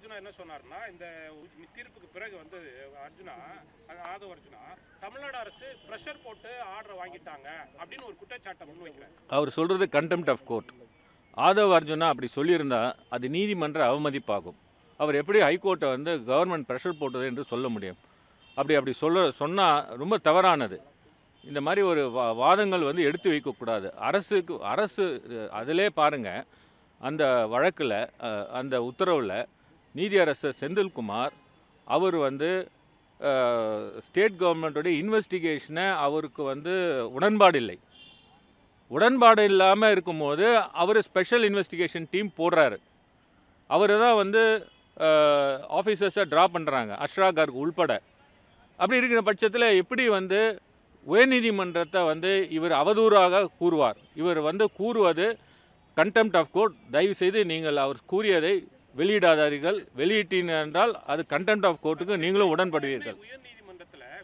அர்ஜுனா என்ன சொன்னார்னா, இந்த தீர்ப்புக்கு பிறகு வந்து ஆதவ அர்ஜுனா தமிழ்நாடு அரசு பிரஷர் போட்டு ஆர்டர் வாங்கிட்டாங்க அப்படின்னு ஒரு குற்றச்சாட்டை முன்வைக்கிறார். அவர் சொல்கிறது contempt of court. Aadhav Arjuna அப்படி சொல்லியிருந்தா அது நீதிமன்ற அவமதிப்பாகும். அவர் எப்படி ஹைகோர்ட்டை வந்து கவர்மெண்ட் ப்ரெஷர் போட்டது என்று சொல்ல முடியும்? அப்படி சொன்னால் ரொம்ப தவறானது. இந்த மாதிரி ஒரு வாதங்கள் வந்து எடுத்து வைக்கக்கூடாது. அரசு அதிலே பாருங்கள், அந்த வழக்கில் அந்த உத்தரவில் நீதியரசர் செந்தில்குமார் அவர் வந்து ஸ்டேட் கவர்மெண்ட்டுடைய இன்வெஸ்டிகேஷனை அவருக்கு வந்து உடன்பாடு இல்லாமல் இருக்கும்போது அவர் ஸ்பெஷல் இன்வெஸ்டிகேஷன் டீம் போடுறாரு. அவர் தான் வந்து ஆஃபீஸர்ஸை ட்ரா பண்ணுறாங்க, அஷ்ரா கார்க் உள்பட. அப்படி இருக்கிற பட்சத்தில் எப்படி வந்து உயர்நீதிமன்றத்தை வந்து இவர் அவதூறாக கூறுவார்? இவர் வந்து கூறுவது கண்டெம்ட் ஆஃப் கோர்ட். தயவுசெய்து நீங்கள் அவர் கூறியதை வெளியிடாதீர்கள். வெளியிட்டீர்கள் என்றால் அது கண்டெம்ட் ஆஃப் கோர்ட்டுக்கு நீங்களும் உடன்படுவீர்கள்.